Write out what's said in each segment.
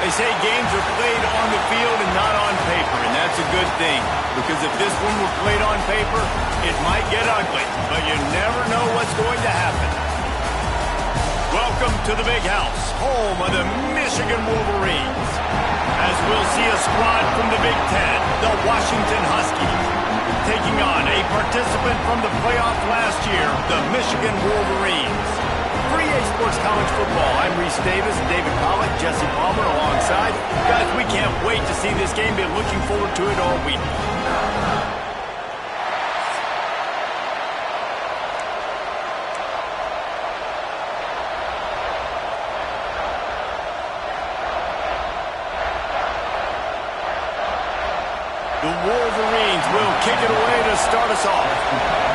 They say games are played on the field and not on paper, and that's a good thing. Because if this one were played on paper, it might get ugly, but you never know what's going to happen. Welcome to the Big House, home of the Michigan Wolverines. As we'll see a squad from the Big Ten, the Washington Huskies, taking on a participant from the playoff last year, the Michigan Wolverines. For EA Sports College Football, I'm Reese Davis, David Pollack, Jesse Palmer alongside. Guys, we can't wait to see this game. Been looking forward to it all week. The Wolverines will kick it away to start us off.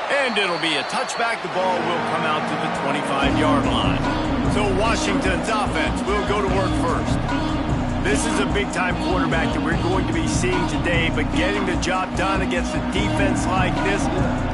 And it'll be a touchback. The ball will come out to the 25-yard line. So Washington's offense will go to work first. This is a big-time quarterback that we're going to be seeing today, but getting the job done against a defense like this,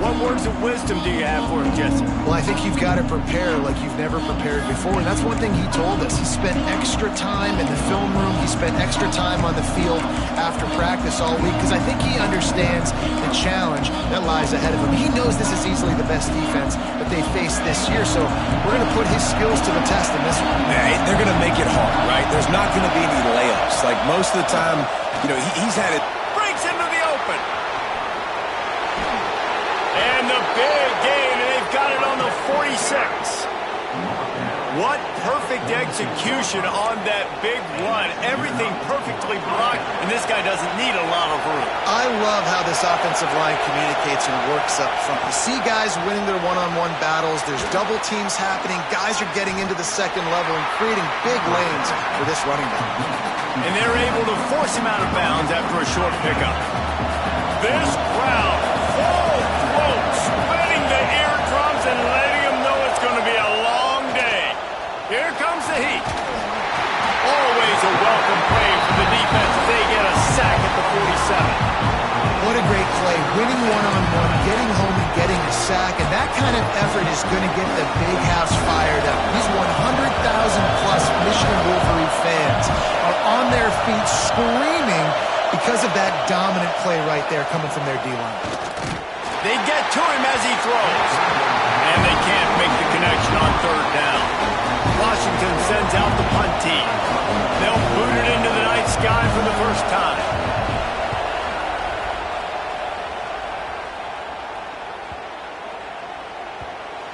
what words of wisdom do you have for him, Jesse? Well, I think you've got to prepare like you've never prepared before, and that's one thing he told us. He spent extra time in the film room. He spent extra time on the field after practice all week, because I think he understands the challenge that lies ahead of him. He knows this is easily the best defense that they face this year, so we're going to put his skills to the test in this one. Yeah, they're going to make it hard, right? There's not going to be any layups. Like most of the time, you know, he's had it. Breaks into the open. And the big gain, and they've got it on the 46. What perfect execution on that big run. Everything perfectly blocked, and this guy doesn't need a lot of room. I love how this offensive line communicates and works up front. You see guys winning their one-on-one battles. There's double teams happening. Guys are getting into the second level and creating big lanes for this running back. And they're able to force him out of bounds after a short pickup. This crowd, full throat, splitting the eardrums and letting them know it's going to be a long day. Here comes the heat. Always a welcome play for the defense as they get a sack at the 47. What a great play. Winning one-on-one, getting home and getting a sack, and that kind of effort is going to get the Big House fired up. These 100,000-plus Michigan Wolverine fans are on their feet screaming because of that dominant play right there coming from their D-line. They get to him as he throws. And they can't make the connection on third down. Washington sends out the punt team. They'll boot it into the night sky for the first time.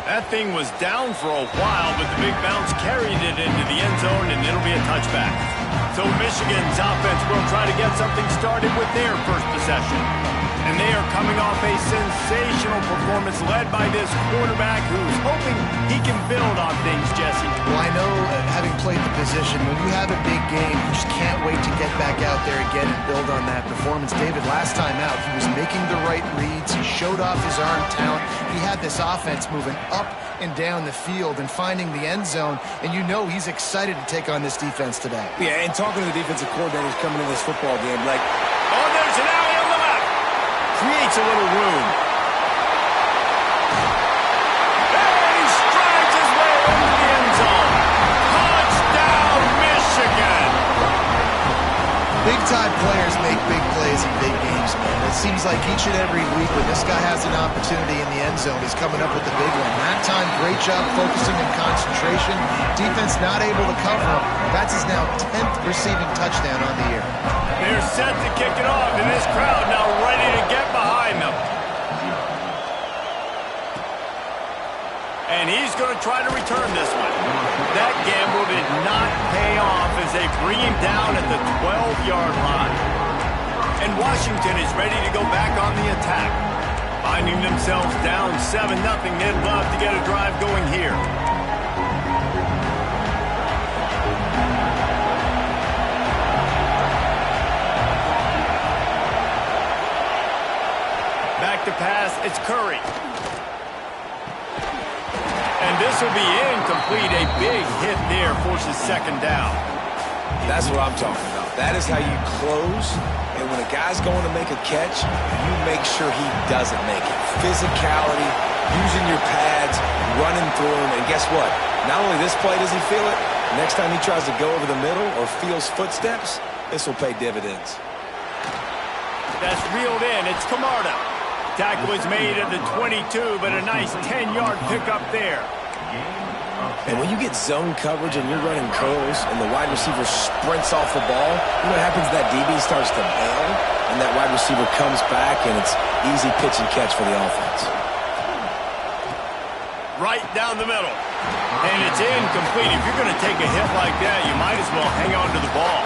That thing was down for a while, but the big bounce carried it into the end zone, and it'll be a touchback. So Michigan's offense will try to get something started with their first possession. And they are coming off a sensational performance led by this quarterback who's hoping he can build on things, Jesse. Well, I know, having played the position, when you have a big game, you just can't wait to get back out there again and build on that performance. David, last time out, he was making the right reads. He showed off his arm talent. He had this offense moving up and down the field and finding the end zone, and you know he's excited to take on this defense today. Yeah, and talking to the defensive coordinators coming in this football game, like, oh, there's an alley on the left. Creates a little room. And he strides his way into the end zone. Touchdown, Michigan! Big-time players make big plays in big games, man. It seems like each and every week when this guy has an opportunity in the end zone, he's coming up with the big one. That time, great job focusing and concentration. Defense not able to cover him. That's his now 10th receiving touchdown on the year. They're set to kick it off, and this crowd now ready to get behind them. And he's going to try to return this one. That gamble did not pay off as they bring him down at the 12-yard line. And Washington is ready to go back on the attack. Finding themselves down 7-0, they'd love to get a drive going here. Back to pass, it's Curry. And this will be incomplete. A big hit there forces second down. that's what I'm talking about. That is how you close and when a guy's going to make a catch, you make sure he doesn't make it. Physicality, using your pads, running through him, and guess what? Not only this play does he feel it, next time he tries to go over the middle or feels footsteps, this will pay dividends. That's reeled in. It's Camarda. Tackle is made at the 22, but a nice 10-yard pickup there. And when you get zone coverage and you're running curls and the wide receiver sprints off the ball, you know what happens? That DB starts to bail, and that wide receiver comes back, and it's easy pitch and catch for the offense. Right down the middle. And it's incomplete. If you're going to take a hit like that, you might as well hang on to the ball.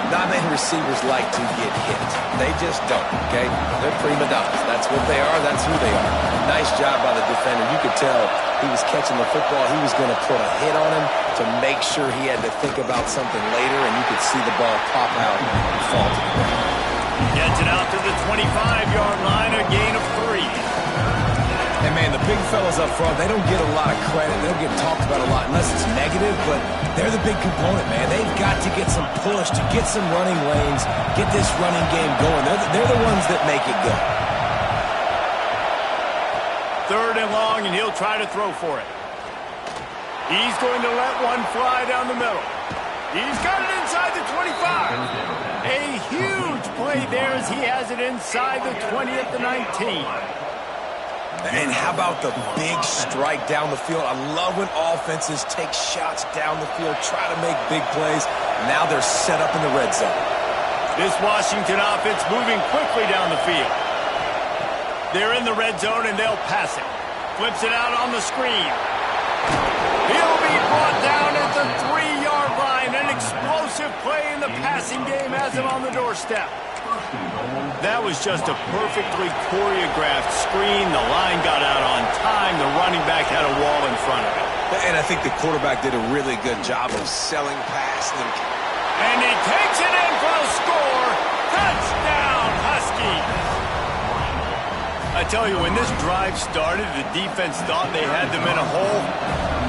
Not many receivers like to get hit. They just don't, okay? They're prima donnas. That's what they are. That's who they are. Nice job by the defender. You could tell he was catching the football. He was going to put a hit on him to make sure he had to think about something later, and you could see the ball pop out and fall to the ground. Gets it out to the 25-yard line, a gain of 3. And, man, the big fellas up front, they don't get a lot of credit. They don't get talked about a lot unless it's negative, but they're the big component, man. They've got to get some push, to get some running lanes, get this running game going. They're the ones that make it go. 3rd and long, and he'll try to throw for it. He's going to let one fly down the middle. He's got it inside the 25. A huge play there as he has it inside the 20 at the 19. And how about the big strike down the field? I love when offenses take shots down the field, try to make big plays. Now they're set up in the red zone. This Washington offense moving quickly down the field. They're in the red zone, and they'll pass it. Flips it out on the screen. He'll be brought down at the 3-yard line. An explosive play in the passing game has him on the doorstep. That was just a perfectly choreographed screen. The line got out on time. The running back had a wall in front of him. And I think the quarterback did a really good job of selling past them. And he takes it in for a score. Touchdown, Huskies. I tell you, when this drive started, the defense thought they had them in a hole.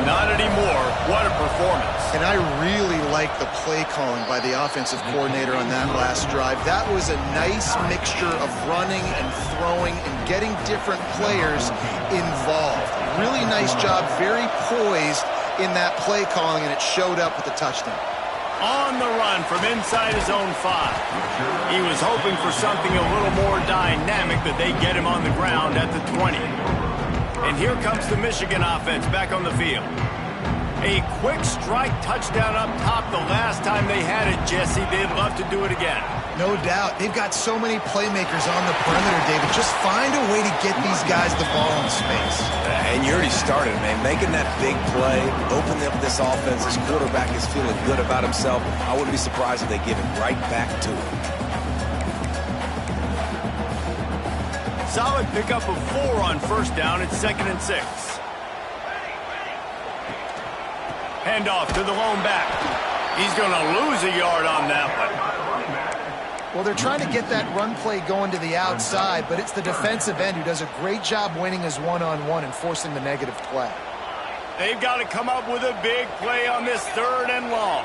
Not anymore. What a performance. And I really like the play calling by the offensive coordinator on that last drive. That was a nice mixture of running and throwing and getting different players involved. Really nice job, very poised in that play calling, and it showed up with the touchdown. On the run from inside his own 5. He was hoping for something a little more dynamic, but they get him on the ground at the 20. And here comes the Michigan offense back on the field. A quick strike touchdown up top the last time they had it, Jesse. They'd love to do it again. No doubt. They've got so many playmakers on the perimeter, David. Just find a way to get these guys the ball in space. And you already started, man. Making that big play, opening up this offense. This quarterback is feeling good about himself. I wouldn't be surprised if they give it right back to him. Solid pickup of 4 on 1st down. It's 2nd and 6. Handoff to the lone back. He's going to lose a yard on that one. Well, they're trying to get that run play going to the outside, but it's the defensive end who does a great job winning his one-on-one and forcing the negative play. They've got to come up with a big play on this 3rd and long.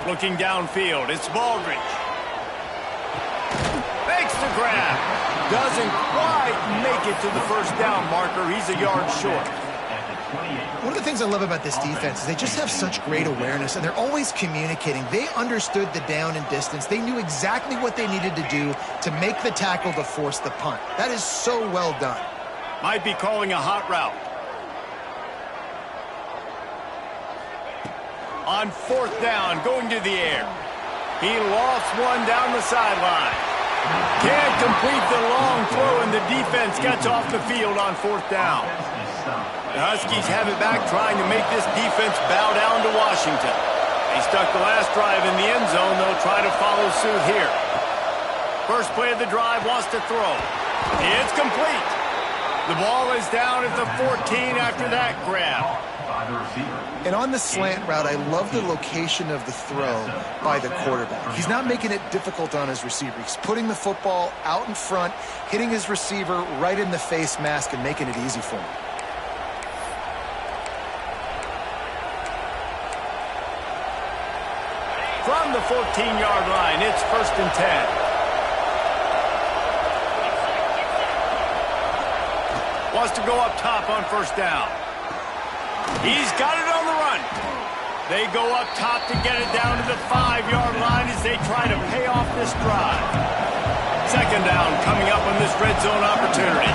Looking downfield, it's Baldridge. Makes the grab. Doesn't quite make it to the 1st down marker. He's a yard short. One of the things I love about this defense is they just have such great awareness, and they're always communicating. They understood the down and distance. They knew exactly what they needed to do to make the tackle to force the punt. That is so well done. Might be calling a hot route. On 4th down, going to the air. He lofts one down the sideline. Can't complete the long throw, and the defense gets off the field on 4th down. The Huskies have it back, trying to make this defense bow down to Washington. They stuck the last drive in the end zone. They'll try to follow suit here. First play of the drive, wants to throw. It's complete. The ball is down at the 14 after that grab. And on the slant route, I love the location of the throw by the quarterback. He's not making it difficult on his receiver. He's putting the football out in front, hitting his receiver right in the face mask and making it easy for him. from the 14-yard line. It's 1st and 10. Wants to go up top on 1st down. He's got it on the run. They go up top to get it down to the 5-yard line as they try to pay off this drive. 2nd down coming up on this red zone opportunity.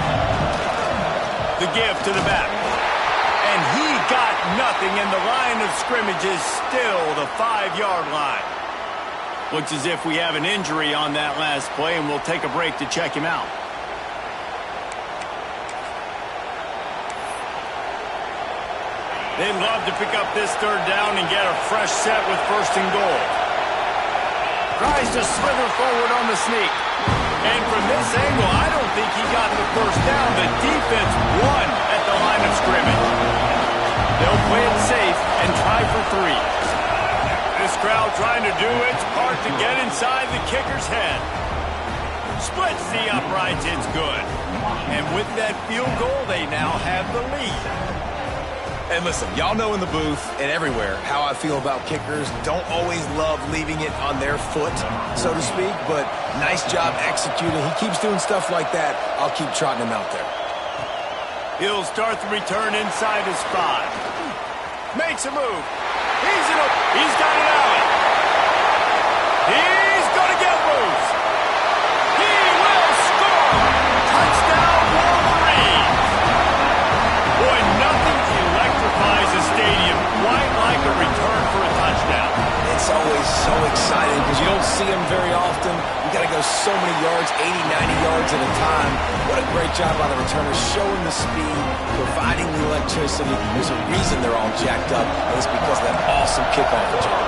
The give to the back. And he got nothing, and the line of scrimmage is still the 5-yard line. Looks as if we have an injury on that last play, and we'll take a break to check him out. They'd love to pick up this 3rd down and get a fresh set with 1st and goal. Tries to slither forward on the sneak. And from this angle, I don't think he got the 1st down. The defense won at the line of scrimmage. They'll play it safe and try for 3. This crowd trying to do its part to get inside the kicker's head. Splits the uprights, it's good. And with that field goal, they now have the lead. And listen, y'all know in the booth and everywhere how I feel about kickers. Don't always love leaving it on their foot, so to speak, but nice job executing. He keeps doing stuff like that. I'll keep trotting him out there. He'll start the return inside his 5. Makes a move. He's got it out. He's going to get loose. He will score. Touchdown, Wolverine. Boy, nothing electrifies a stadium quite like a return for a touchdown. It's always so exciting because you don't see them very often. You got to go so many yards, 80, 90 yards at a time. What a great job by the returners, showing the speed, providing the electricity. There's a reason they're all jacked up, and it's because of that awesome kickoff return.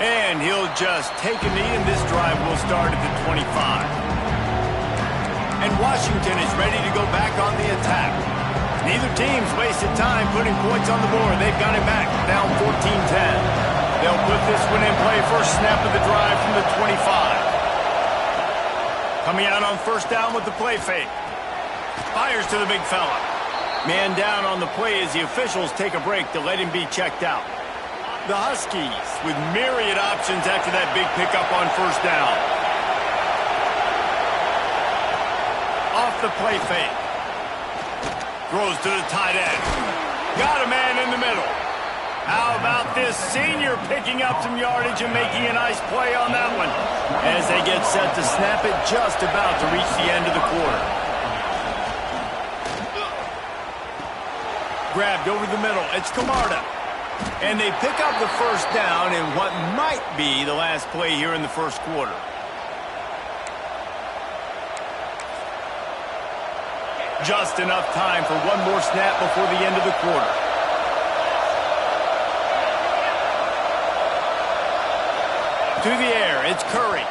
And he'll just take a knee, and this drive will start at the 25. And Washington is ready to go back on the attack. Neither team's wasted time putting points on the board. They've got it back, down 14-10. They'll put this one in play. First snap of the drive from the 25. Coming out on 1st down with the play fake. Fires to the big fella. Man down on the play as the officials take a break to let him be checked out. The Huskies with myriad options after that big pickup on 1st down. Off the play fake. Throws to the tight end. Got a man in the middle. How about this senior picking up some yardage and making a nice play on that one as they get set to snap it, just about to reach the end of the quarter. Grabbed over the middle. It's Camarda. And they pick up the 1st down in what might be the last play here in the 1st quarter. Just enough time for one more snap before the end of the quarter. To the air, it's Curry.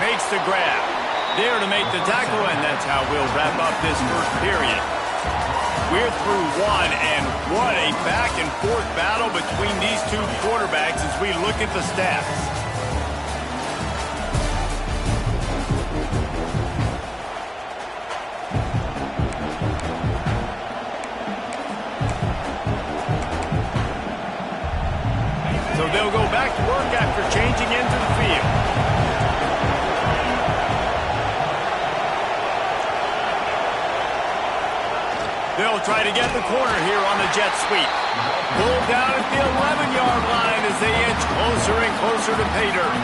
Makes the grab. There to make the tackle, and that's how we'll wrap up this 1st period. We're through one, and what a back-and-forth battle between these two quarterbacks as we look at the stats. So they'll go back to work after changing into the field. They'll try to get the corner here on the jet sweep. Pulled down at the 11-yard line as they inch closer and closer to pay dirt.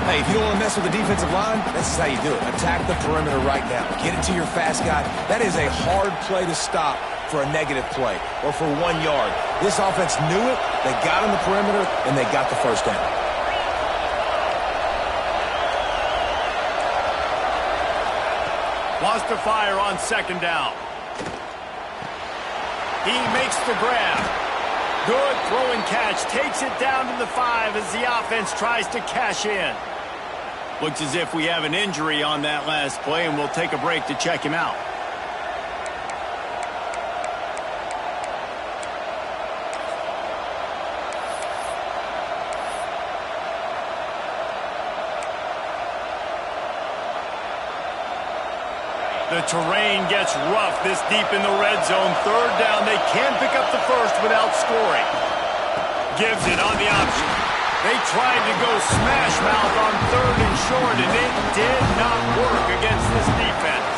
Hey, if you don't want to mess with the defensive line, this is how you do it. Attack the perimeter right now. Get it to your fast guy. That is a hard play to stop for a negative play or for 1 yard. This offense knew it. They got on the perimeter, and they got the 1st down. Wants to fire on 2nd down. He makes the grab. Good throw and catch. Takes it down to the 5 as the offense tries to cash in. Looks as if we have an injury on that last play, and we'll take a break to check him out. The terrain gets rough this deep in the red zone. Third down, they can pick up the first without scoring. Gives it on the option. They tried to go smash mouth on third and short, and it did not work against this defense.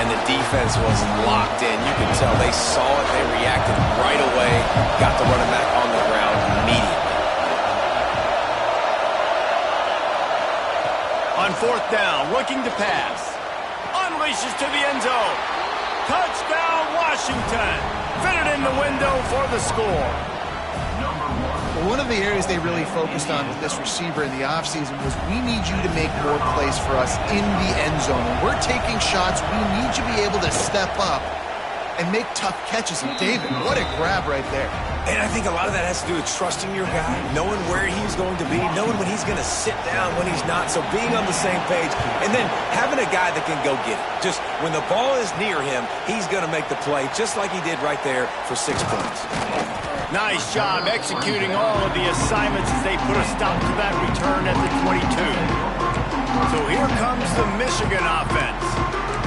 And the defense was locked in. You can tell they saw it. They reacted right away. Got the running back on the ground immediately. On fourth down, looking to pass. Unleashes to the end zone. Touchdown, Washington. Fitted in the window for the score. Well, one of the areas they really focused on with this receiver in the offseason was we need you to make more plays for us in the end zone. When we're taking shots, we need you to be able to step up and make tough catches. And David, what a grab right there. And I think a lot of that has to do with trusting your guy, knowing where he's going to be, knowing when he's going to sit down, when he's not. So being on the same page, and then having a guy that can go get it. Just when the ball is near him, he's going to make the play, just like he did right there for 6 points. Nice job executing all of the assignments as they put a stop to that return at the 22. So here comes the Michigan offense.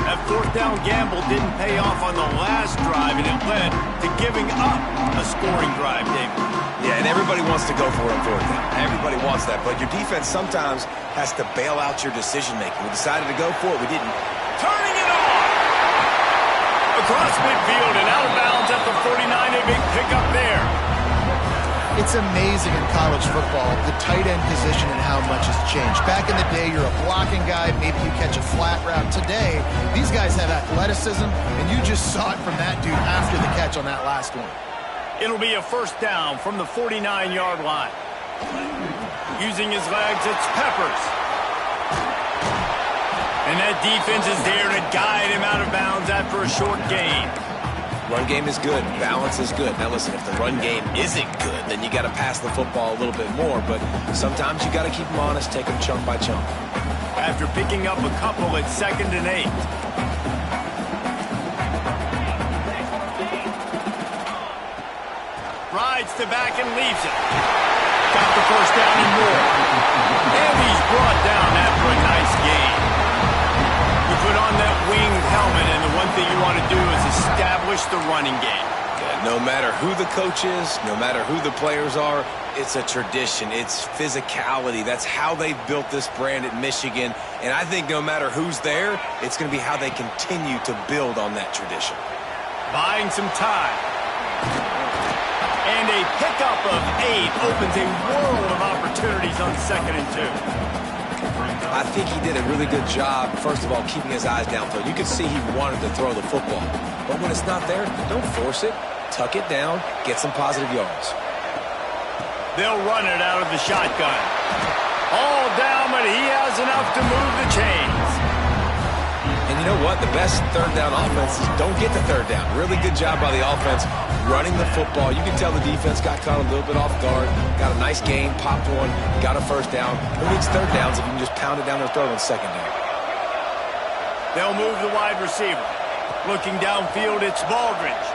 That fourth down gamble didn't pay off on the last drive, and it led to giving up a scoring drive, David. Yeah, and everybody wants to go for it on fourth down. Everybody wants that, but your defense sometimes has to bail out your decision-making. We decided to go for it. We didn't. Turning it on! Across midfield and out of bounds at the 49. A big pickup there. It's amazing in college football, the tight end position and how much has changed. Back in the day, you're a blocking guy, maybe you catch a flat route. Today, these guys have athleticism, and you just saw it from that dude after the catch on that last one. It'll be a first down from the 49-yard line. Using his legs, it's Peppers. And that defense is there to guide him out of bounds after a short gain. Run game is good. Balance is good. Now listen, if the run game isn't good, then you got to pass the football a little bit more. But sometimes you got to keep them honest, take them chunk by chunk. After picking up a couple at 2nd and 8. Rides to back and leaves it. Got the first down and more. And he's brought down after a nice gain. You put on that winged helmet, and the one thing you want to do is establish the running game. Yeah, no matter who the coach is, no matter who the players are, it's a tradition. It's physicality. That's how they've built this brand at Michigan. And I think no matter who's there, it's going to be how they continue to build on that tradition. Buying some time. And a pickup of 8 opens a world of opportunities on 2nd and 2. I think he did a really good job, first of all, keeping his eyes downfield. You could see he wanted to throw the football. But when it's not there, don't force it. Tuck it down. Get some positive yards. They'll run it out of the shotgun. All down, but he has enough to move the chains. And you know what? The best third down offenses don't get to third down. Really good job by the offense running the football. You can tell the defense got caught a little bit off guard. Got a nice gain, popped one, got a first down. Who needs third downs if you can just pound it down their throat on 2nd down? They'll move the wide receiver. Looking downfield, it's Baldridge.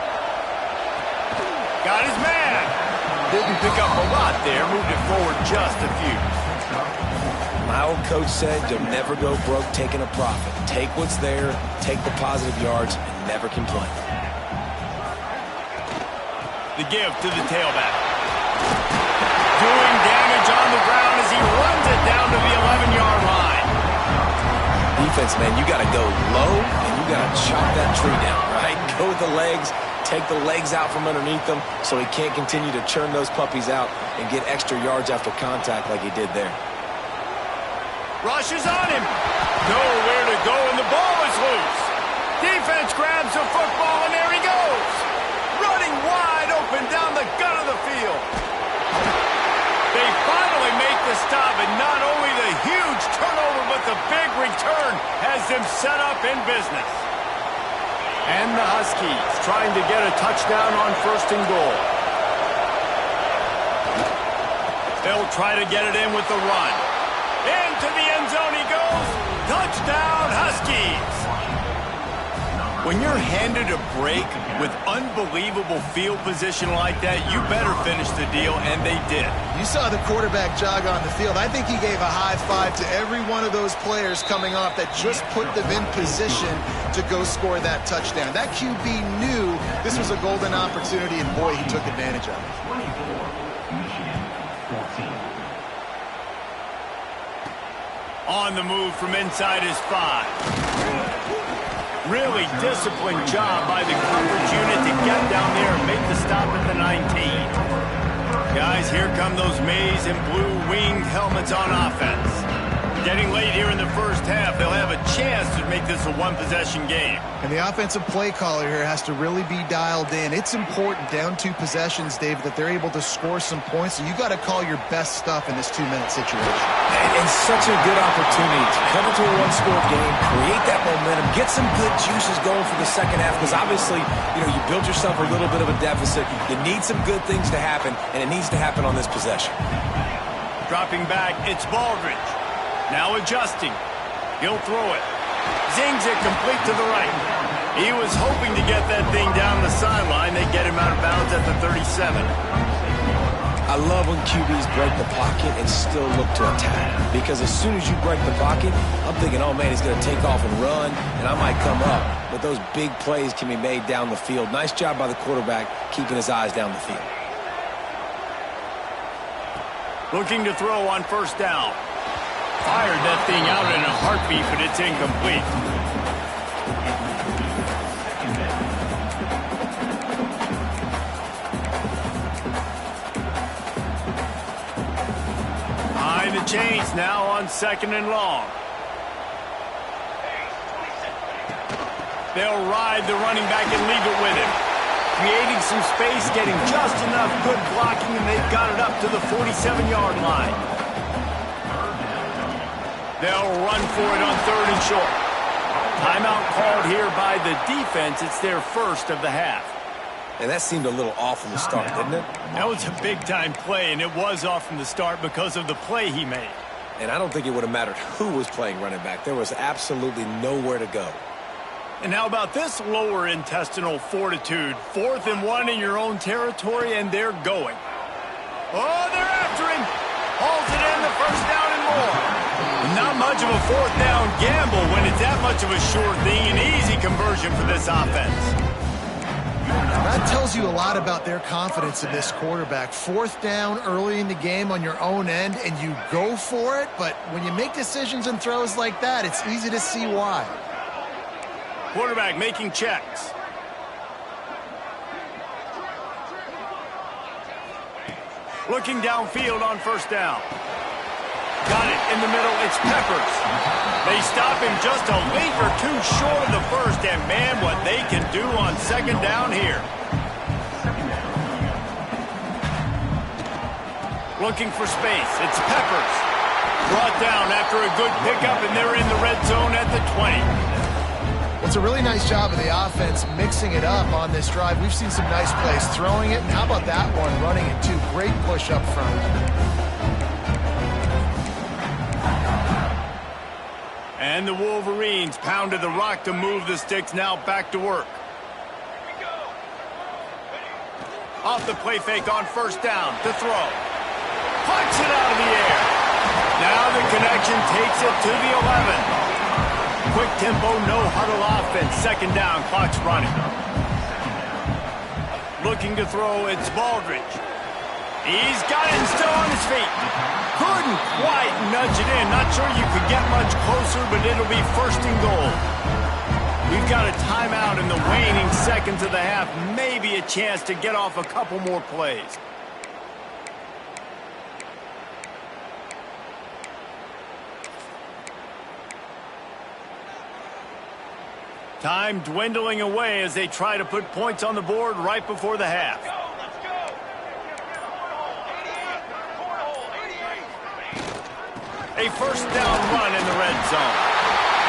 Got his man. Didn't pick up a lot there. Moved it forward just a few. My old coach said you'll never go broke taking a profit. Take what's there, take the positive yards, and never complain. The give to the tailback. Doing damage on the ground as he runs it down to the 11-yard line. Defense, man, you got to go low, and you got to chop that tree down, right? Go with the legs, take the legs out from underneath them so he can't continue to churn those puppies out and get extra yards after contact like he did there. Rushes on him. Nowhere to go, and the ball is loose. Defense grabs the football, and there he goes. Running wide open down the gut of the field. They finally make the stop, and not only the huge turnover, but the big return has them set up in business. And the Huskies trying to get a touchdown on 1st and goal. They'll try to get it in with the run. Into the end zone he goes. Touchdown, Huskies. When you're handed a break with unbelievable field position like that, you better finish the deal, and they did. You saw the quarterback jog on the field. I think he gave a high five to every one of those players coming off that just put them in position to go score that touchdown. That QB knew this was a golden opportunity, and boy, he took advantage of it. On the move from inside his 5. Really disciplined job by the coverage unit to get down there and make the stop at the 19. Guys, here come those maize and blue winged helmets on offense. Getting late here in the first half, they'll have a chance to make this a one-possession game. And the offensive play caller here has to really be dialed in. It's important down 2 possessions, David, that they're able to score some points. So you got to call your best stuff in this 2-minute situation. And such a good opportunity to come into a one-score game, create that momentum, get some good juices going for the second half, because obviously, you built yourself a little bit of a deficit. You need some good things to happen, and it needs to happen on this possession. Dropping back, it's Baldridge. Now adjusting. He'll throw it. Zings it complete to the right. He was hoping to get that thing down the sideline. They get him out of bounds at the 37. I love when QBs break the pocket and still look to attack. Because as soon as you break the pocket, I'm thinking, oh man, he's going to take off and run, and I might come up. But those big plays can be made down the field. Nice job by the quarterback keeping his eyes down the field. Looking to throw on first down. Fired that thing out in a heartbeat, but it's incomplete. Behind the chains now on 2nd and long. They'll ride the running back and leave it with him. Creating some space, getting just enough good blocking, and they've got it up to the 47-yard line. They'll run for it on 3rd and short. Timeout called here by the defense. It's their first of the half. And that seemed a little off from the start, didn't it? That was a big-time play, and it was off from the start because of the play he made. And I don't think it would have mattered who was playing running back. There was absolutely nowhere to go. And how about this lower intestinal fortitude? 4th and 1 in your own territory, and they're going. Oh, they're after him. Hauls it in, the first down and more. Not much of a 4th down gamble when it's that much of a sure thing. An easy conversion for this offense. That tells you a lot about their confidence in this quarterback. 4th down early in the game on your own end, and you go for it. But when you make decisions and throws like that, it's easy to see why. Quarterback making checks. Looking downfield on first down. Got it in the middle. It's Peppers. They stop him just a length or 2 short of the first, and man, what they can do on 2nd down here. Looking for space. It's Peppers. Brought down after a good pickup, and they're in the red zone at the 20. It's a really nice job of the offense mixing it up on this drive. We've seen some nice plays throwing it, and how about that one running it too? Great push up front. And the Wolverines pounded the rock to move the sticks, now back to work. Off the play fake on first down to throw. Punch it out of the air. Now the connection takes it to the 11. Quick tempo, no huddle offense. 2nd down, clock's running. Looking to throw, it's Baldridge. He's got it and still on his feet. Couldn't quite nudge it in. Not sure you could get much closer, but it'll be 1st and goal. We've got a timeout in the waning seconds of the half. Maybe a chance to get off a couple more plays. Time dwindling away as they try to put points on the board right before the half. A first down run in the red zone.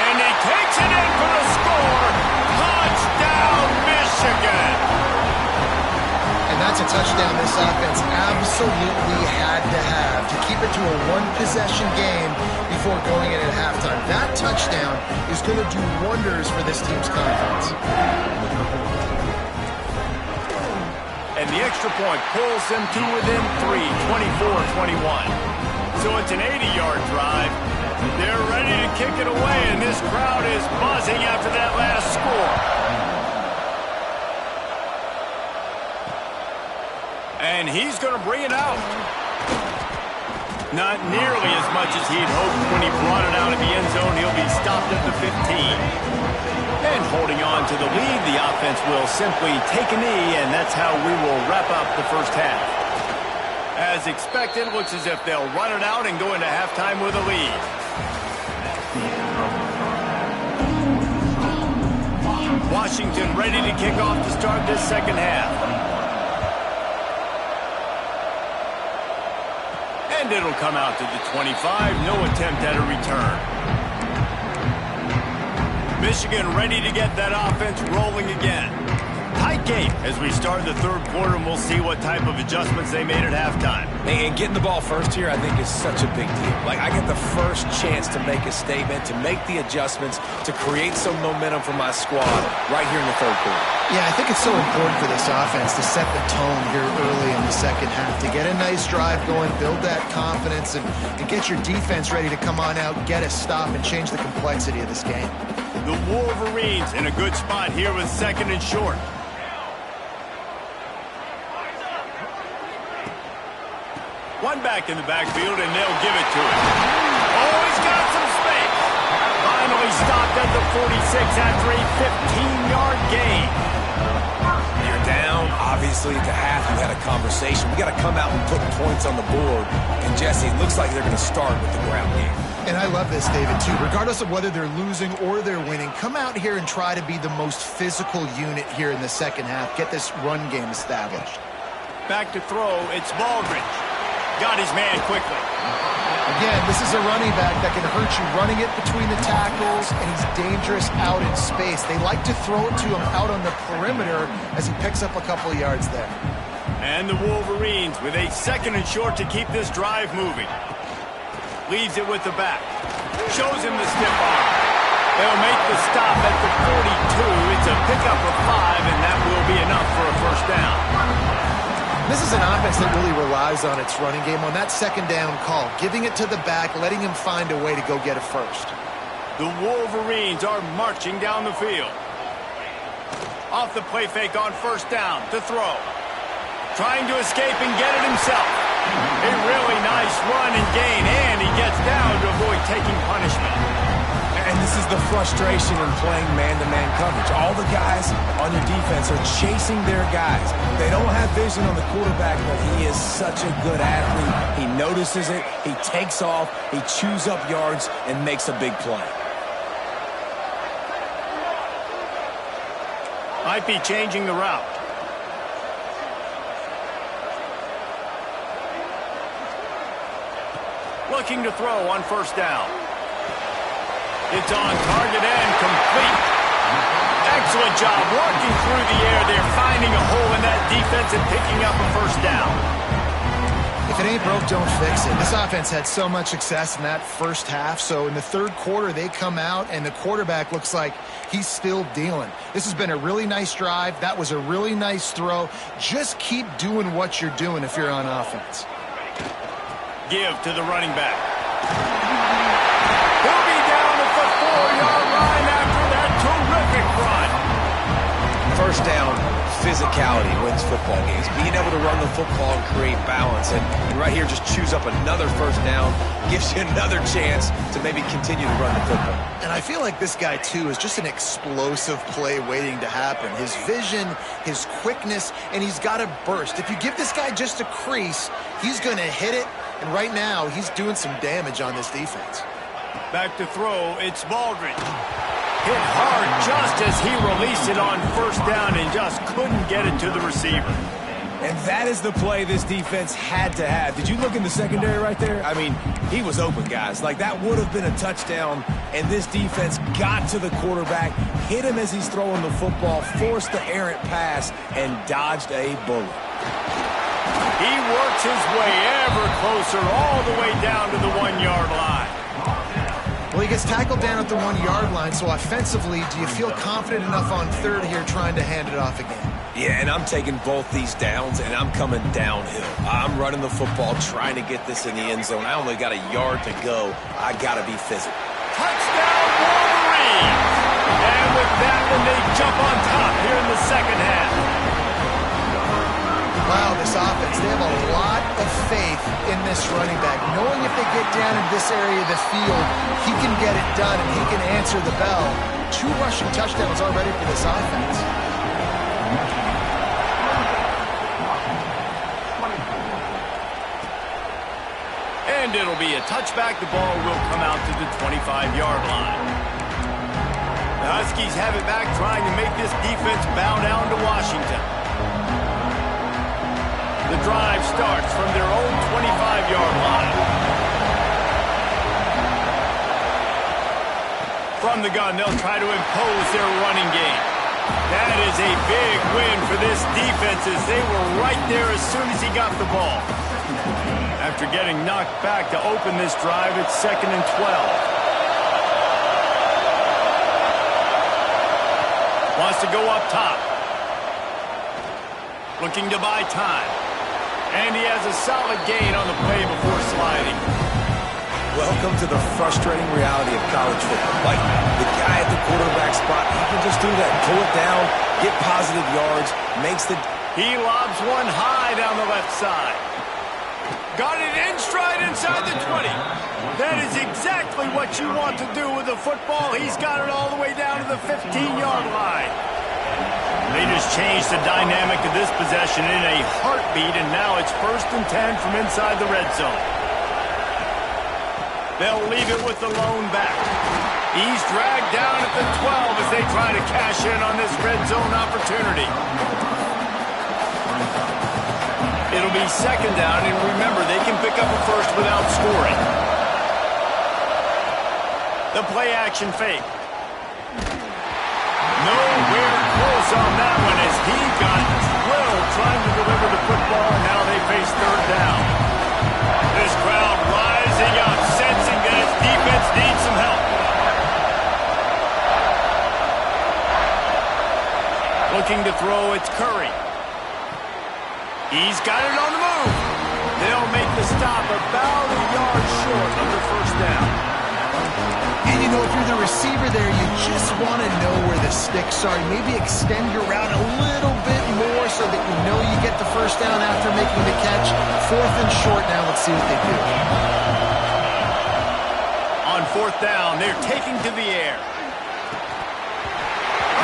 And he takes it in for the score. Touchdown, Michigan. And that's a touchdown this offense absolutely had to have to keep it to a 1-possession game before going in at halftime. That touchdown is going to do wonders for this team's confidence. And the extra point pulls them to within 3, 24-21. So it's an 80-yard drive. They're ready to kick it away, and this crowd is buzzing after that last score. And he's going to bring it out. Not nearly as much as he'd hoped when he brought it out of the end zone. He'll be stopped at the 15. And holding on to the lead, the offense will simply take a knee, and that's how we will wrap up the first half. As expected, looks as if they'll run it out and go into halftime with a lead. Washington ready to kick off to start this second half. And it'll come out to the 25. No attempt at a return. Michigan ready to get that offense rolling again. Tight game as we start the third quarter, and we'll see what type of adjustments they made at halftime. And getting the ball first here, I think, is such a big deal. Like, I get the first chance to make a statement, to make the adjustments, to create some momentum for my squad right here in the third quarter. Yeah, I think it's so important for this offense to set the tone here early in the second half, to get a nice drive going, build that confidence, and get your defense ready to come on out, get a stop, and change the complexity of this game. The Wolverines in a good spot here with second and short. One back in the backfield, and they'll give it to him. Oh, he's got some space. Finally stopped at the 46 after a 15-yard gain. You're down, obviously, at the half. You had a conversation. We got to come out and put points on the board. And, Jesse, it looks like they're going to start with the ground game. And I love this, David, too. Regardless of whether they're losing or they're winning, come out here and try to be the most physical unit here in the second half. Get this run game established. Back to throw. It's Baldridge. Got his man quickly. Again, this is a running back that can hurt you running it between the tackles, and he's dangerous out in space. They like to throw it to him out on the perimeter as he picks up a couple of yards there. And the Wolverines with a second and short to keep this drive moving. Leaves it with the back. Shows him the stiff arm. They'll make the stop at the 42. It's a pickup of 5, and that will be enough for a first down. This is an offense that really relies on its running game, on that second down call, giving it to the back, letting him find a way to go get a first. The Wolverines are marching down the field. Off the play fake on first down to throw. Trying to escape and get it himself. A really nice run and gain, and he gets down to avoid taking punishment. And this is the frustration in playing man-to-man coverage. All the guys on your defense are chasing their guys. They don't have vision on the quarterback, but he is such a good athlete. He notices it, he takes off, he chews up yards, and makes a big play. Might be changing the route. Looking to throw on first down. It's on target and complete. Excellent job working through the air. They're finding a hole in that defense and picking up a first down. If it ain't broke, don't fix it. This offense had so much success in that first half, so in the third quarter they come out and the quarterback looks like he's still dealing. This has been a really nice drive. That was a really nice throw. Just keep doing what you're doing if you're on offense. Give to the running back. He'll be down at the 4-yard line after that terrific run. First down, physicality wins football games. Being able to run the football and create balance. And right here just chews up another first down, gives you another chance to maybe continue to run the football. And I feel like this guy, too, is just an explosive play waiting to happen. His vision, his quickness, and he's got a burst. If you give this guy just a crease, he's going to hit it. And right now, he's doing some damage on this defense. Back to throw, it's Baldridge. Hit hard just as he released it on first down and just couldn't get it to the receiver. And that is the play this defense had to have. Did you look in the secondary right there? I mean, he was open, guys. Like, that would have been a touchdown, and this defense got to the quarterback, hit him as he's throwing the football, forced the errant pass, and dodged a bullet. He works his way ever closer all the way down to the 1-yard line. he gets tackled down at the 1-yard line, so offensively, do you feel confident enough on third here trying to hand it off again? Yeah, and I'm taking both these downs, and I'm coming downhill. I'm running the football, trying to get this in the end zone. I only got a yard to go. I got to be physical. Touchdown, Wolverines! And with that one, they jump on top here in the second half. Wow, this offense, they have a lot of faith in this running back. Knowing if they get down in this area of the field, he can get it done and he can answer the bell. 2 rushing touchdowns already for this offense. And it'll be a touchback. The ball will come out to the 25-yard line. The Huskies have it back, trying to make this defense bow down to Washington. The drive starts from their own 25-yard line. From the gun, they'll try to impose their running game. That is a big win for this defense, as they were right there as soon as he got the ball. After getting knocked back to open this drive, it's 2nd and 12. Wants to go up top. Looking to buy time. And he has a solid gain on the play before sliding. Welcome to the frustrating reality of college football. Like, the guy at the quarterback spot, he can just do that. Pull it down, get positive yards, makes the... He lobs one high down the left side. Got it in stride inside the 20. That is exactly what you want to do with the football. He's got it all the way down to the 15-yard line. They just changed the dynamic of this possession in a heartbeat, and now it's 1st and 10 from inside the red zone. They'll leave it with the lone back. He's dragged down at the 12 as they try to cash in on this red zone opportunity. It'll be 2nd down, and remember, they can pick up a first without scoring. The play-action fake. Nowhere close on that one as he got drilled trying to deliver the football, and now they face 3rd down. This crowd rising up, sensing that its defense needs some help. Looking to throw, it's Curry. He's got it on the move. They'll make the stop about a yard short of the 1st down. And you know, if you're the receiver there, you just want to know where the sticks are. Maybe extend your route a little bit more so that you know you get the 1st down after making the catch. 4th and short now. Let's see what they do. On 4th down, they're taking to the air.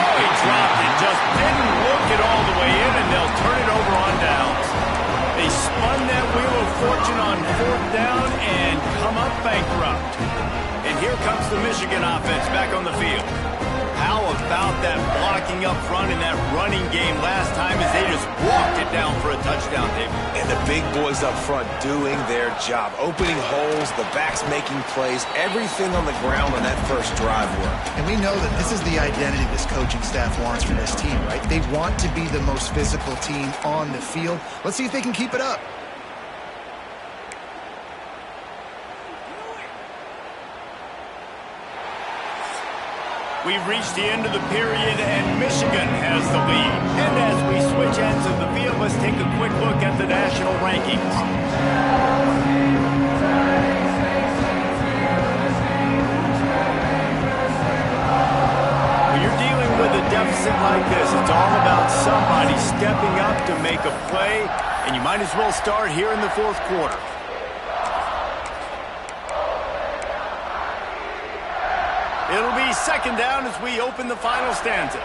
Oh, he dropped it. Just didn't look it all the way in, and they'll turn it over on downs. They spun that wheel of fortune on 4th down and come up bankrupt. And here comes the Michigan offense back on the field. How about that blocking up front and that running game last time as they just walked it down for a touchdown, David? And the big boys up front doing their job. Opening holes, the backs making plays, everything on the ground on that first drive worked. And we know that this is the identity this coaching staff wants for this team, right? They want to be the most physical team on the field. Let's see if they can keep it up. We've reached the end of the period, and Michigan has the lead. And as we switch ends of the field, let's take a quick look at the national rankings. When you're dealing with a deficit like this, it's all about somebody stepping up to make a play, and you might as well start here in the 4th quarter. It'll be 2nd down as we open the final stanza.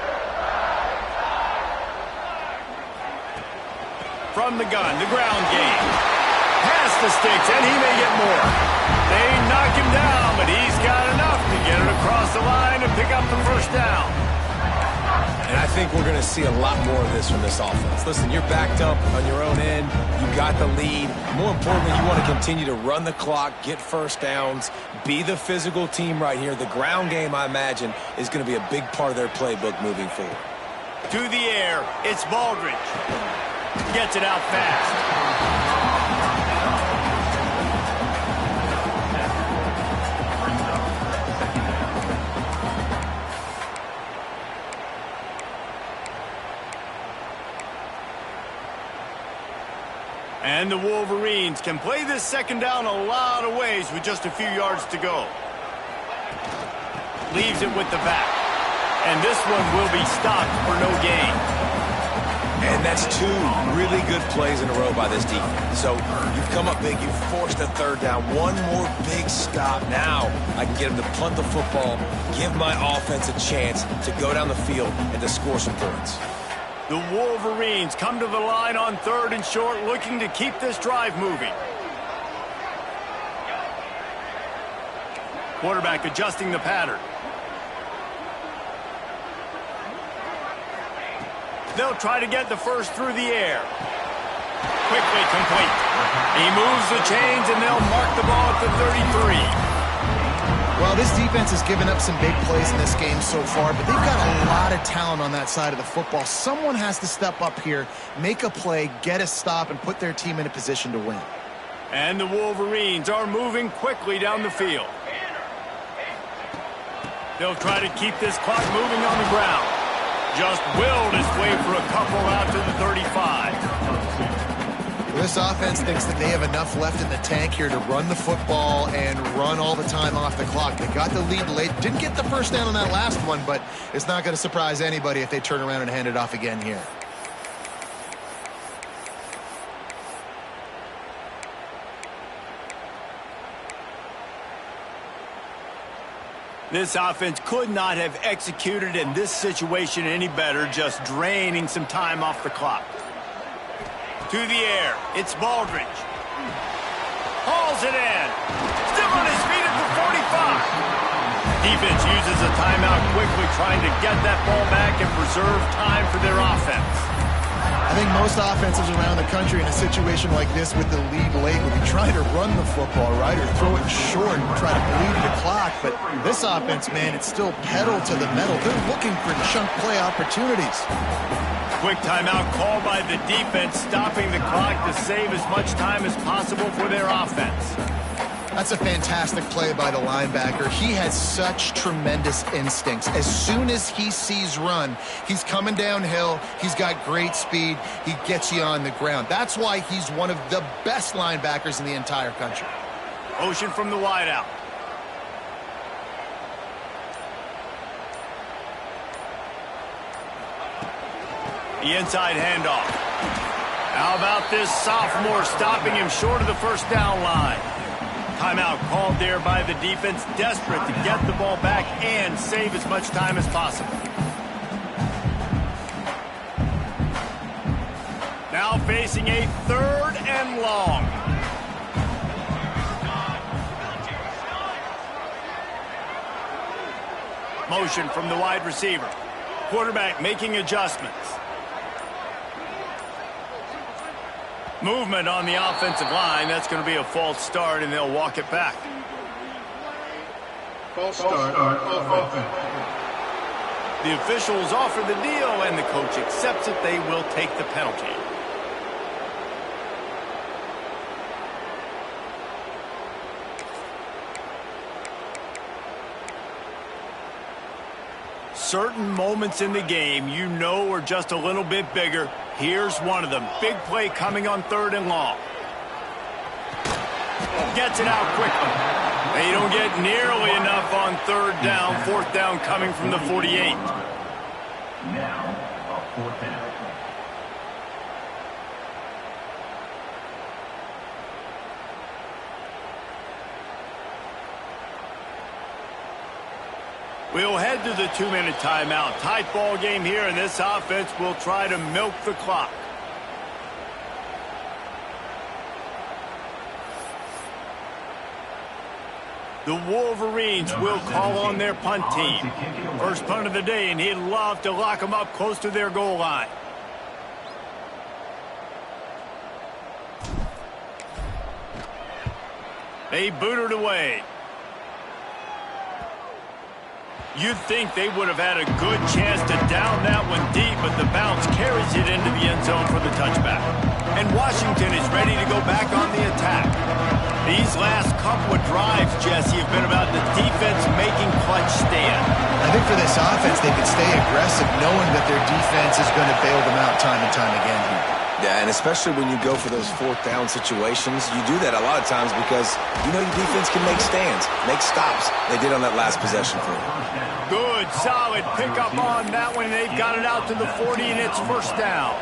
From the gun, the ground game. Past the sticks, and he may get more. They knock him down, but he's got enough to get it across the line and pick up the 1st down. And I think we're going to see a lot more of this from this offense. Listen, you're backed up on your own end. You got the lead. More importantly, you want to continue to run the clock, get 1st downs, be the physical team right here. The ground game, I imagine, is going to be a big part of their playbook moving forward. To the air, it's Baldridge. Gets it out fast. And the Wolverines can play this second down a lot of ways with just a few yards to go. Leaves it with the back. And this one will be stopped for no gain. And that's two really good plays in a row by this defense. So you've come up big, you've forced a third down. One more big stop. Now I can get him to punt the football, give my offense a chance to go down the field and to score some points. The Wolverines come to the line on 3rd and short, looking to keep this drive moving. Quarterback adjusting the pattern. They'll try to get the first through the air. Quickly complete. He moves the chains, and they'll mark the ball at the 33. Well, this defense has given up some big plays in this game so far, but they've got a lot of talent on that side of the football. Someone has to step up here, make a play, get a stop, and put their team in a position to win. And the Wolverines are moving quickly down the field. They'll try to keep this clock moving on the ground. Just willed his way for a couple out to the 35. Well, this offense thinks that they have enough left in the tank here to run the football and run all the time off the clock. They got the lead late. Didn't get the first down on that last one, but it's not going to surprise anybody if they turn around and hand it off again here. This offense could not have executed in this situation any better, just draining some time off the clock. To the air, it's Baldridge. Hauls it in. Still on his feet at the 45. Defense uses a timeout quickly, trying to get that ball back and preserve time for their offense. I think most offenses around the country in a situation like this with the lead late would be trying to run the football, right, or throw it short and try to bleed the clock. But this offense, man, it's still pedal to the metal. They're looking for chunk play opportunities. Quick timeout called by the defense, stopping the clock to save as much time as possible for their offense. That's a fantastic play by the linebacker. He has such tremendous instincts. As soon as he sees run, he's coming downhill. He's got great speed. He gets you on the ground. That's why he's one of the best linebackers in the entire country. Motion from the wideout. The inside handoff. How about this sophomore stopping him short of the first down line? Timeout called there by the defense, desperate to get the ball back and save as much time as possible. Now facing a 3rd and long. Motion from the wide receiver. Quarterback making adjustments. Movement on the offensive line. That's going to be a false start, and they'll walk it back. False start of offense. The officials offer the deal, and the coach accepts it. They will take the penalty. Certain moments in the game you know are just a little bit bigger. Here's one of them. Big play coming on 3rd and long. Gets it out quickly. They don't get nearly enough on 3rd down. 4th down coming from the 48. Now, a 4th down. We'll head to the 2-minute timeout. Tight ball game here, and this offense will try to milk the clock. The Wolverines will call on their punt team. First punt of the day, and he'd love to lock them up close to their goal line. They boot it away. You'd think they would have had a good chance to down that one deep, but the bounce carries it into the end zone for the touchback. And Washington is ready to go back on the attack. These last couple of drives, Jesse, have been about the defense making clutch stand. I think for this offense, they can stay aggressive knowing that their defense is going to bail them out time and time again here. Yeah, and especially when you go for those fourth down situations, you do that a lot of times because you know your defense can make stands, make stops. They did on that last possession for you. Good, solid pickup on that one. They've got it out to the 40, and it's first down.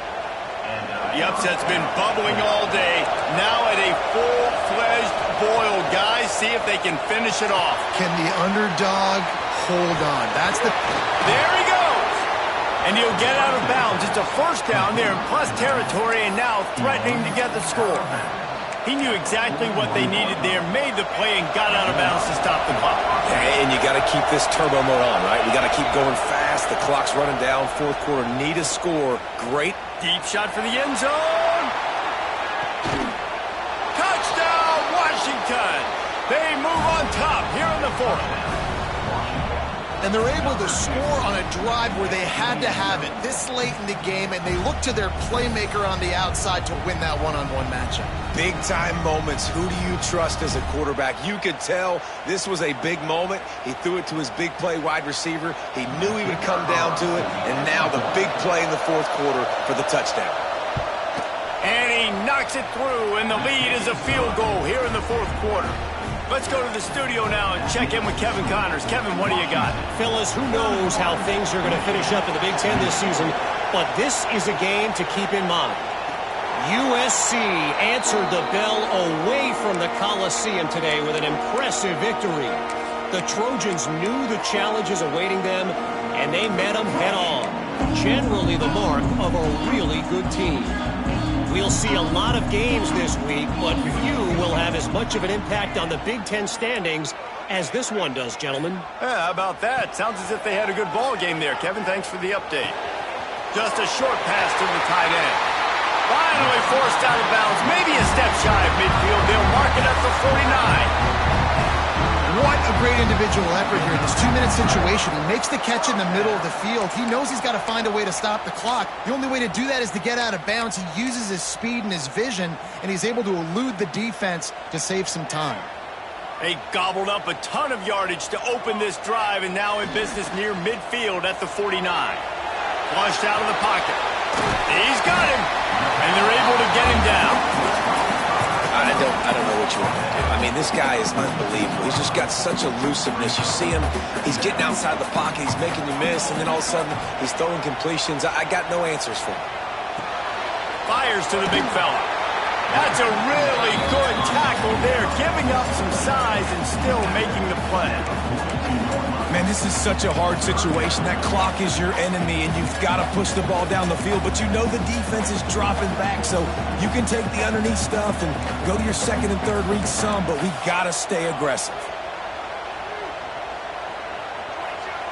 The upset's been bubbling all day. Now at a full-fledged boil. Guys, see if they can finish it off. Can the underdog hold on? That's the... There he goes. And he'll get out of bounds. It's a first down there in plus territory, and now threatening to get the score. He knew exactly what they needed there, made the play, and got out of bounds to stop the clock. Yeah, and you got to keep this turbo mode on, right? We got to keep going fast. The clock's running down. Fourth quarter, need a score. Great. Deep shot for the end zone. Touchdown, Washington. They move on top here in the fourth. And they're able to score on a drive where they had to have it this late in the game, and they look to their playmaker on the outside to win that one-on-one matchup. Big-time moments. Who do you trust as a quarterback? You could tell this was a big moment. He threw it to his big play wide receiver. He knew he would come down to it, and now the big play in the fourth quarter for the touchdown. And he knocks it through, and the lead is a field goal here in the fourth quarter. Let's go to the studio now and check in with Kevin Connors. Kevin, what do you got? Phyllis, who knows how things are going to finish up in the Big Ten this season, but this is a game to keep in mind. USC answered the bell away from the Coliseum today with an impressive victory. The Trojans knew the challenges awaiting them, and they met them head-on. Generally the mark of a really good team. We'll see a lot of games this week, but few will have as much of an impact on the Big Ten standings as this one does, gentlemen. Yeah, how about that? Sounds as if they had a good ball game there. Kevin, thanks for the update. Just a short pass to the tight end. Finally forced out of bounds. Maybe a step shy of midfield. They'll mark it at the 49. What a great individual effort here in this 2-minute situation. He makes the catch in the middle of the field. He knows he's got to find a way to stop the clock. The only way to do that is to get out of bounds. He uses his speed and his vision, and he's able to elude the defense to save some time. They gobbled up a ton of yardage to open this drive, and now in business near midfield at the 49. Flushed out of the pocket. He's got him, and they're able to get him down. I don't know what you want to do. I mean, this guy is unbelievable. He's just got such elusiveness. You see him, he's getting outside the pocket, he's making you miss, and then all of a sudden, he's throwing completions. I got no answers for him. Fires to the big fella. That's a really good tackle there, giving up some size and still making the play. Man, this is such a hard situation. That clock is your enemy, and you've got to push the ball down the field, but you know the defense is dropping back, so you can take the underneath stuff and go to your second and third read some, but we got to stay aggressive.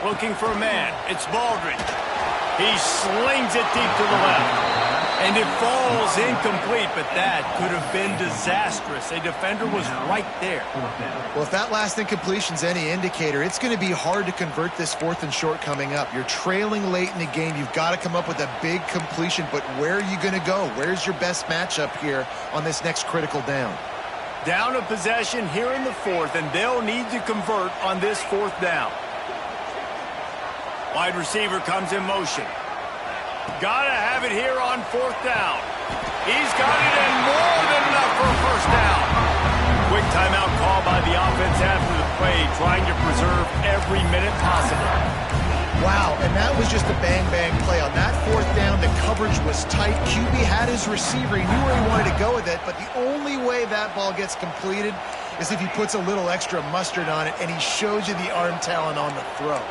Looking for a man. It's Baldridge. He slings it deep to the left. And it falls incomplete, but that could have been disastrous. A defender was right there. Well, if that last incompletion's any indicator, it's going to be hard to convert this fourth and short coming up. You're trailing late in the game. You've got to come up with a big completion, but where are you going to go? Where's your best matchup here on this next critical down? Down a possession here in the fourth, and they'll need to convert on this fourth down. Wide receiver comes in motion. Gotta have it here on fourth down. He's got it, and more than enough for a first down. Quick timeout call by the offense after the play, trying to preserve every minute possible. Wow, and that was just a bang-bang play. On that fourth down, the coverage was tight. QB had his receiver. He knew where he wanted to go with it, but the only way that ball gets completed is if he puts a little extra mustard on it, and he shows you the arm talent on the throw.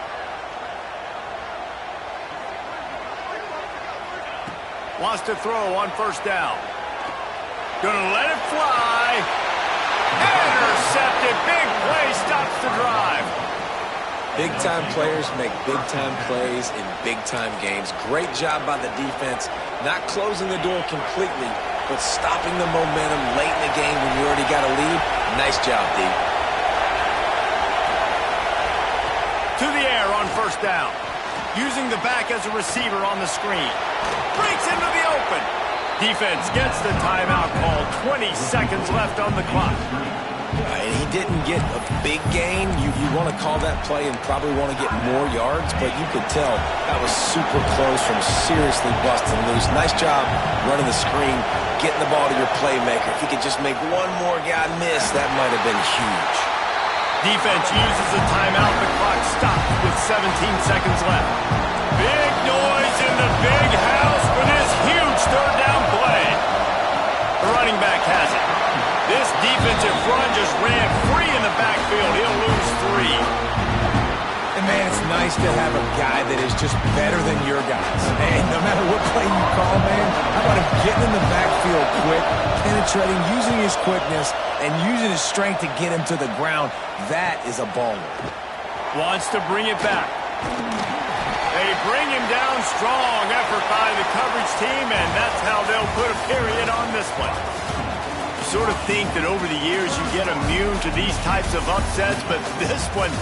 Wants to throw on first down. Gonna let it fly. Intercepted. Big play stops the drive. Big-time players make big-time plays in big-time games. Great job by the defense, not closing the door completely, but stopping the momentum late in the game when you already got a lead. Nice job, D. To the air on first down. Using the back as a receiver on the screen. Breaks into the open. Defense gets the timeout call. 20 seconds left on the clock. And he didn't get a big gain. You want to call that play and probably want to get more yards, but you could tell that was super close from seriously busting loose. Nice job running the screen, getting the ball to your playmaker. If he could just make one more guy miss, that might have been huge. Defense uses a timeout. The clock stops with 17 seconds left. Big noise in the big house for this huge third down play. The running back has it. This defensive front just ran free in the backfield. He'll lose 3. And, man, it's nice to have a guy that is just better than your guys. And no matter what play you call, man, how about him getting in the backfield quick, penetrating, using his quickness, and using his strength to get him to the ground. That is a baller. Wants to bring it back. They bring him down. Strong effort by the coverage team, and that's how they'll put a period on this one. You sort of think that over the years you get immune to these types of upsets, but this one